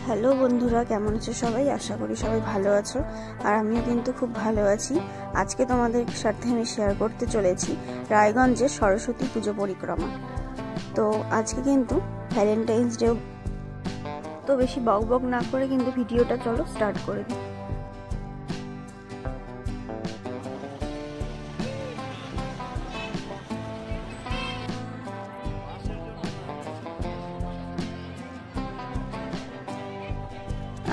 Hello বন্ধুরা, কেমন আছো সবাই? আশা করি সবাই ভালো আছো, আর আমিও কিন্তু খুব ভালো আছি। আজকে তোমাদের সাথে আমি শেয়ার করতে চলেছি রায়গঞ্জের সরস্বতী পুজো পরিক্রমা। তো আজকে কিন্তু ভ্যালেন্টাইন্স ডে, তো বেশি বকবক না করে কিন্তু ভিডিওটা চলো স্টার্ট করে দিই।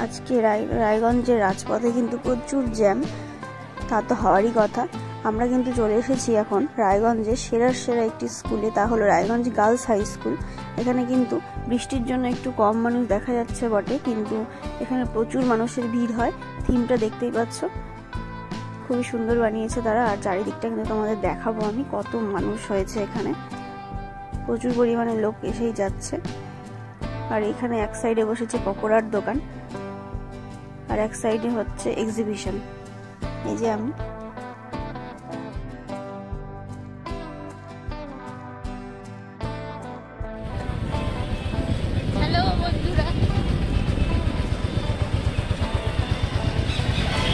আজকে রায়গঞ্জের রাজপথে কিন্তু প্রচুর জ্যাম, তা তো হওয়ারই কথা। আমরা কিন্তু চলে এসেছি এখন রায়গঞ্জের সেরা একটি স্কুলে, তা হলো রায়গঞ্জ গার্লস হাই স্কুল। এখানে কিন্তু বৃষ্টির জন্য একটু কম মানুষ দেখা যাচ্ছে বটে, কিন্তু এখানে প্রচুর মানুষের ভিড় হয়। থিমটা দেখতেই পাচ্ছ, খুবই সুন্দর বানিয়েছে তারা। আর চারিদিকটা কিন্তু তোমাদের দেখাবো আমি, কত মানুষ হয়েছে এখানে, প্রচুর পরিমাণে লোক এসেই যাচ্ছে। আর এখানে এক সাইডে বসেছে পকোড়ার দোকান, আর এক সাইডে হচ্ছে এক্সিবিশন। এই যে আমি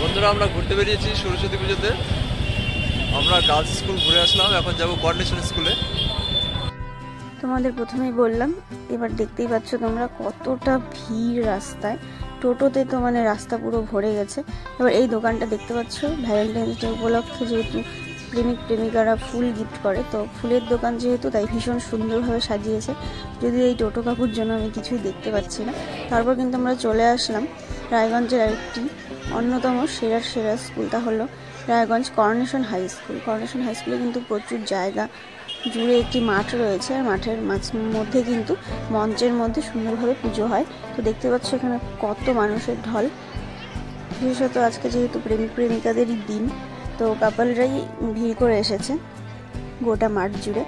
বন্ধুরা আমরা ঘুরতে বেরিয়েছি সরস্বতী পুজোতে। আমরা গার্লস স্কুল ঘুরে আসলাম, এখন যাব কোঅর্ডিনেশন স্কুলে। তোমাদের প্রথমেই বললাম, এবার দেখতেই পাচ্ছ তোমরা কতটা ভিড় রাস্তায়। টোটোতে তো মানে রাস্তা পুরো ভরে গেছে। এবার এই দোকানটা দেখতে পাচ্ছ, ভ্যালেন্টাইন্স ডে উপলক্ষে যেহেতু প্রেমিক প্রেমিকারা ফুল গিফট করে, তো ফুলের দোকান যেহেতু তাই ভীষণ সুন্দরভাবে সাজিয়েছে। যদিও এই টোটো কাকুর জন্য আমি কিছুই দেখতে পাচ্ছি না। তারপর কিন্তু আমরা চলে আসলাম রায়গঞ্জের আরেকটি অন্যতম সেরা স্কুল, তা হলো Raiganj coronation high school. Coronation high স্কুলে কিন্তু প্রচুর জায়গা জুড়ে একটি মাঠ রয়েছে, আর মাঠের মধ্যে কিন্তু মঞ্চের মধ্যে সুন্দরভাবে পুজো হয়। তো দেখতে পাচ্ছ এখানে কত মানুষের ঢল। বিশেষত আজকে যেহেতু প্রেমিক প্রেমিকাদেরই দিন, তো কাপলরাই ভিড় করে এসেছে গোটা মাঠ জুড়ে।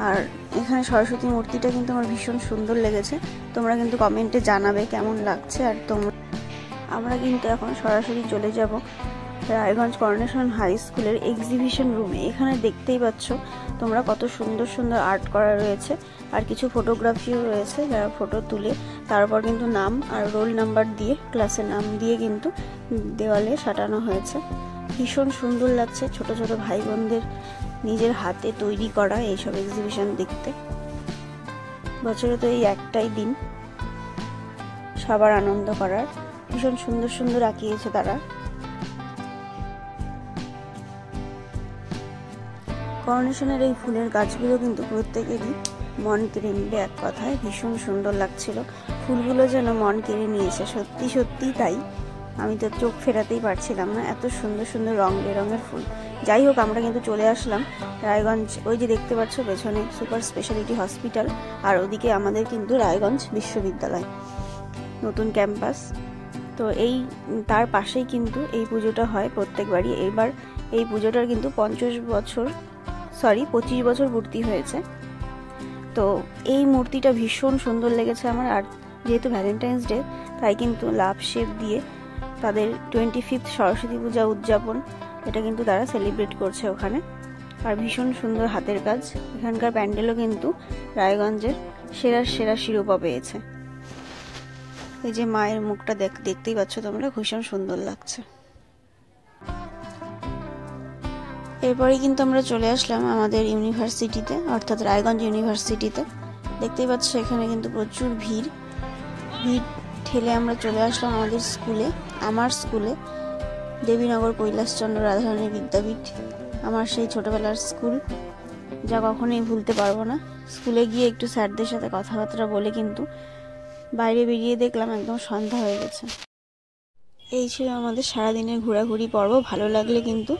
আর এখানে সরস্বতী মূর্তিটা কিন্তু আমার ভীষণ সুন্দর লেগেছে। তোমরা কিন্তু কমেন্টে জানাবে কেমন লাগছে। আর আমরা কিন্তু এখন সরাসরি চলে যাব রায়গঞ্জ করোনেশন হাই স্কুলের এক্সিবিশন রুমে। এখানে দেখতেই পাচ্ছ তোমরা কত সুন্দর আর্ট করা রয়েছে, আর কিছু ফটোগ্রাফিও রয়েছে, যারা ফটো তুলে তারপর কিন্তু নাম আর রোল নাম্বার দিয়ে, ক্লাসের নাম দিয়ে কিন্তু দেওয়ালে সাটানো হয়েছে। ভীষণ সুন্দর লাগছে ছোট ছোট ভাই বোনদের নিজের হাতে তৈরি করা এইসব এক্সিবিশন দেখতে। বছরে তো এই একটাই দিন সবার আনন্দ করার। ভীষণ সুন্দর আঁকিয়েছে তারা। করোনেশনের এই ফুলের গাছগুলো কিন্তু প্রত্যেকেরই মন কেড়ে নিবে, এক কথায় ভীষণ সুন্দর লাগছিল। ফুলগুলো যেন মন কেড়ে নিয়েছে, সত্যি তাই। আমি তো চোখ ফেরাতেই পারছিলাম না, এত সুন্দর রং বেরঙের ফুল। যাই হোক, আমরা কিন্তু চলে আসলাম রায়গঞ্জ। ওই যে দেখতে পাচ্ছ পেছনে সুপার স্পেশালিটি হসপিটাল, আর ওদিকে আমাদের কিন্তু রায়গঞ্জ বিশ্ববিদ্যালয় নতুন ক্যাম্পাস। তো তার পাশেই কিন্তু এই পুজোটা হয় প্রত্যেকবারই। এবার এই পুজোটার কিন্তু 25 বছর পূর্তি হয়েছে। তো এই মূর্তিটা ভীষণ সুন্দর লেগেছে আমার। আর যেহেতু ভ্যালেন্টাইন্স ডে, তাই কিন্তু লাভ শেপ দিয়ে তাদের 25th সরস্বতী পূজা উদযাপন, এটা কিন্তু তারা সেলিব্রেট করছে ওখানে। আর ভীষণ সুন্দর হাতের কাজ। এখানকার প্যান্ডেলও কিন্তু রায়গঞ্জের সেরা শিরোপা পেয়েছে। এই যে মায়ের মুখটা দেখতেই পাচ্ছ তোমরা, ভীষণ সুন্দর লাগছে। এরপরে কিন্তু আমরা চলে আসলাম আমাদের ইউনিভার্সিটিতে, অর্থাৎ রায়গঞ্জ ইউনিভার্সিটিতে। দেখতেই পাচ্ছ এখানে কিন্তু প্রচুর ভিড় ঠেলে আমরা চলে আসলাম আমাদের স্কুলে, আমার স্কুলে, দেবীনগর কৈলাসচন্দ্র রাধারানী বিদ্যাপীঠ। আমার সেই ছোটবেলার স্কুল, যা কখনোই ভুলতে পারবো না। স্কুলে গিয়ে একটু স্যারদের সাথে কথাবার্তা বলে কিন্তু বাইরে বেরিয়ে দেখলাম একদম সন্ধ্যা হয়ে গেছে। এই ছিল আমাদের সারাদিনের ঘোরাঘুরি পর্ব। ভালো লাগলে কিন্তু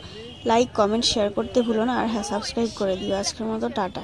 লাইক, কমেন্ট, শেয়ার করতে ভুলো না। আর হ্যাঁ, সাবস্ক্রাইব করে দিও। আজকের মতো টাটা।